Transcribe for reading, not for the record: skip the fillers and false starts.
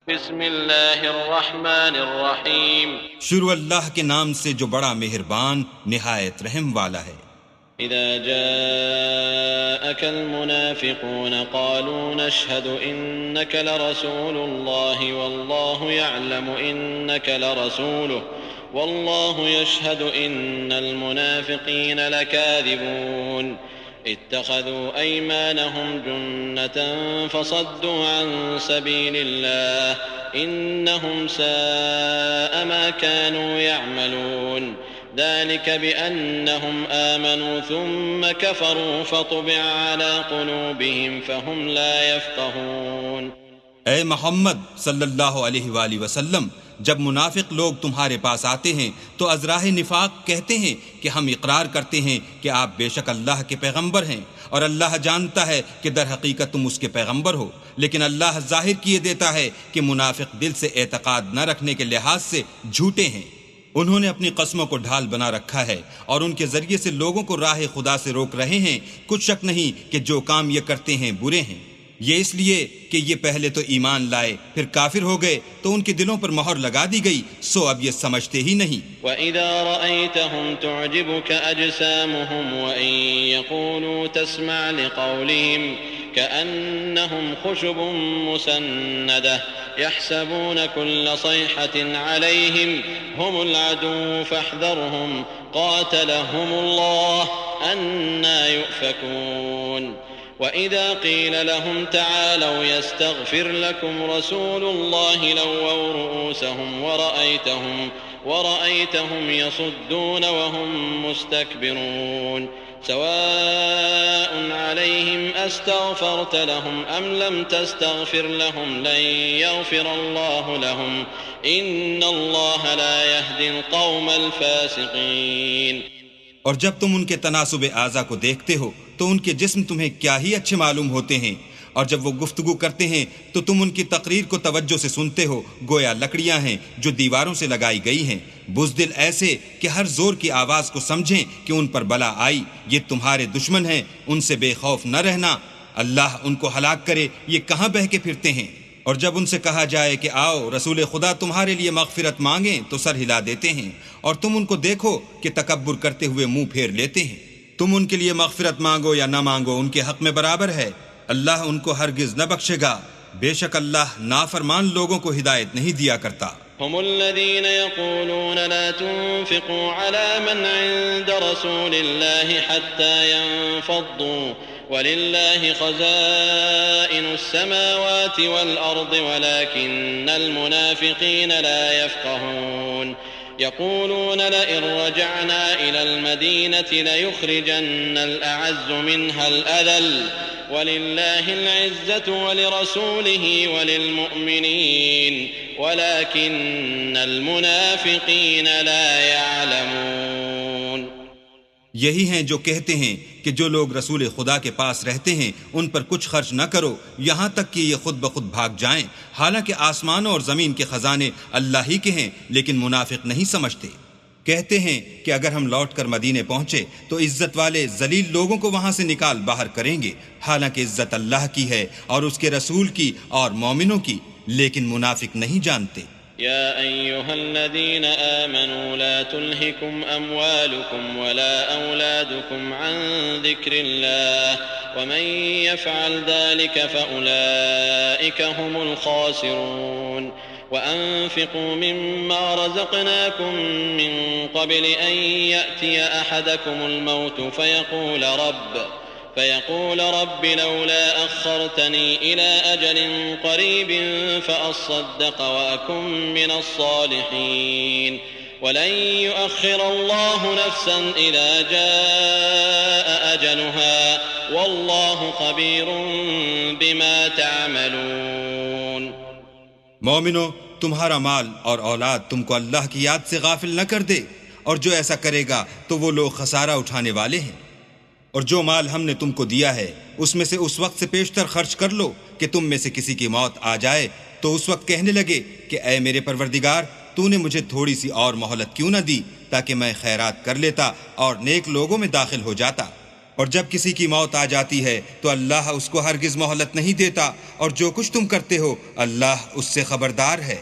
بسم اللہ الرحمن الرحیم شروع اللہ کے نام سے جو بڑا مہربان نہایت رحم والا ہے۔ اذا جاءك المنافقون قالوا نشهد انك لرسول الله والله يعلم انك لرسوله والله يشهد ان المنافقين لكاذبون اتخذوا ايمانهم جنة فصدوا عن سبيل الله انهم ساء ما كانوا يعملون ذلك بأنهم آمنوا ثم كفروا فطبع على قلوبهم فهم لا يفقهون۔ اے محمد صلی اللہ علیہ وآلہ وسلم، جب منافق لوگ تمہارے پاس آتے ہیں تو ازراہ نفاق کہتے ہیں کہ ہم اقرار کرتے ہیں کہ آپ بے شک اللہ کے پیغمبر ہیں، اور اللہ جانتا ہے کہ در حقیقت تم اس کے پیغمبر ہو، لیکن اللہ ظاہر کیے دیتا ہے کہ منافق دل سے اعتقاد نہ رکھنے کے لحاظ سے جھوٹے ہیں۔ انہوں نے اپنی قسموں کو ڈھال بنا رکھا ہے اور ان کے ذریعے سے لوگوں کو راہ خدا سے روک رہے ہیں۔ کچھ شک نہیں کہ جو کام یہ کرتے ہیں برے ہیں، یہ اس لیے کہ یہ پہلے تو ایمان لائے پھر کافر ہو گئے تو ان کے دلوں پر مہر لگا دی گئی، سو اب یہ سمجھتے ہی نہیں۔ وَإِذَا رَأَيْتَهُمْ تُعْجِبُكَ أَجْسَامُهُمْ وَإِن يَقُولُوا تَسْمَعْ لِقَوْلِهِمْ كَأَنَّهُمْ خُشُبٌ مُّسَنَّدَةٌ يَحْسَبُونَ كُلَّ صَيْحَةٍ عَلَيْهِمْ هُمُ الْعَدُوُّ فَاحْذَرْهُمْ قَاتَلَهُمُ اللَّهُ أَنَّىٰ يُؤْفَكُونَ۔ وَإِذَا قِيلَ لَهُمْ تَعَالَوْا يَسْتَغْفِرْ لَكُمْ رَسُولُ اللَّهِ لَوَّوْا رُءُوسَهُمْ وَرَأَيْتَهُمْ يَصُدُّونَ وَهُمْ مُسْتَكْبِرُونَ سَوَاءٌ عَلَيْهِمْ أَسْتَغْفَرْتَ لَهُمْ أَمْ لَمْ تَسْتَغْفِرْ لَهُمْ لَن يَغْفِرَ اللَّهُ لَهُمْ إِنَّ اللَّهَ لَا يَهْدِي الْقَوْمَ الْفَاسِقِينَ۔ اور جب تم ان کے تناسب اعضا کو دیکھتے ہو تو ان کے جسم تمہیں کیا ہی اچھے معلوم ہوتے ہیں، اور جب وہ گفتگو کرتے ہیں تو تم ان کی تقریر کو توجہ سے سنتے ہو، گویا لکڑیاں ہیں جو دیواروں سے لگائی گئی ہیں، بزدل ایسے کہ ہر زور کی آواز کو سمجھیں کہ ان پر بلا آئی، یہ تمہارے دشمن ہیں، ان سے بے خوف نہ رہنا، اللہ ان کو ہلاک کرے، یہ کہاں بہہ کے پھرتے ہیں۔ اور جب ان سے کہا جائے کہ آؤ رسول خدا تمہارے لیے مغفرت مانگیں تو سر ہلا دیتے ہیں، اور تم ان کو دیکھو کہ تکبر کرتے ہوئے منہ پھیر لیتے ہیں۔ تم ان کے لیے مغفرت مانگو یا نہ مانگو ان کے حق میں برابر ہے، اللہ ان کو ہرگز نہ بخشے گا، بے شک اللہ نافرمان لوگوں کو ہدایت نہیں دیا کرتا۔ هم الذين يقولون لا تنفقوا على من عند رسول الله حتى ينفضوا ولله خزائن السماوات والأرض ولكن المنافقين لا يفقهون يقولون لئن رجعنا إلى المدينة ليخرجن الأعز منها الأذل ولله العزة ولرسوله وللمؤمنين ولكن المنافقين لا يعلمون۔ یہی ہیں جو کہتے ہیں کہ جو لوگ رسول خدا کے پاس رہتے ہیں ان پر کچھ خرچ نہ کرو یہاں تک کہ یہ خود بخود بھاگ جائیں، حالانکہ آسمانوں اور زمین کے خزانے اللہ ہی کے ہیں، لیکن منافق نہیں سمجھتے۔ کہتے ہیں کہ اگر ہم لوٹ کر مدینے پہنچے تو عزت والے ذلیل لوگوں کو وہاں سے نکال باہر کریں گے، حالانکہ عزت اللہ کی ہے اور اس کے رسول کی اور مومنوں کی، لیکن منافق نہیں جانتے۔ يا أيها الذين آمنوا لا تلهكم أموالكم ولا أولادكم عن ذكر الله ومن يفعل ذلك فأولئك هم الخاسرون وأنفقوا مما رزقناكم من قبل أن يأتي أحدكم الموت فيقول رب لولا أخرتني إلى أجل قريب فأصدق وأكن من الصالحين ولن يؤخر الله نفسا إذا جاء أجلها والله خبير بما تعملون۔ مومنو، تمہارا مال اور اولاد تم کو اللہ کی یاد سے غافل نہ کر دے، اور جو ایسا کرے گا تو وہ لوگ خسارہ اٹھانے والے ہیں۔ اور جو مال ہم نے تم کو دیا ہے اس میں سے اس وقت سے پیشتر خرچ کر لو کہ تم میں سے کسی کی موت آ جائے تو اس وقت کہنے لگے کہ اے میرے پروردگار، تو نے مجھے تھوڑی سی اور مہلت کیوں نہ دی تاکہ میں خیرات کر لیتا اور نیک لوگوں میں داخل ہو جاتا۔ اور جب کسی کی موت آ جاتی ہے تو اللہ اس کو ہرگز مہلت نہیں دیتا، اور جو کچھ تم کرتے ہو اللہ اس سے خبردار ہے۔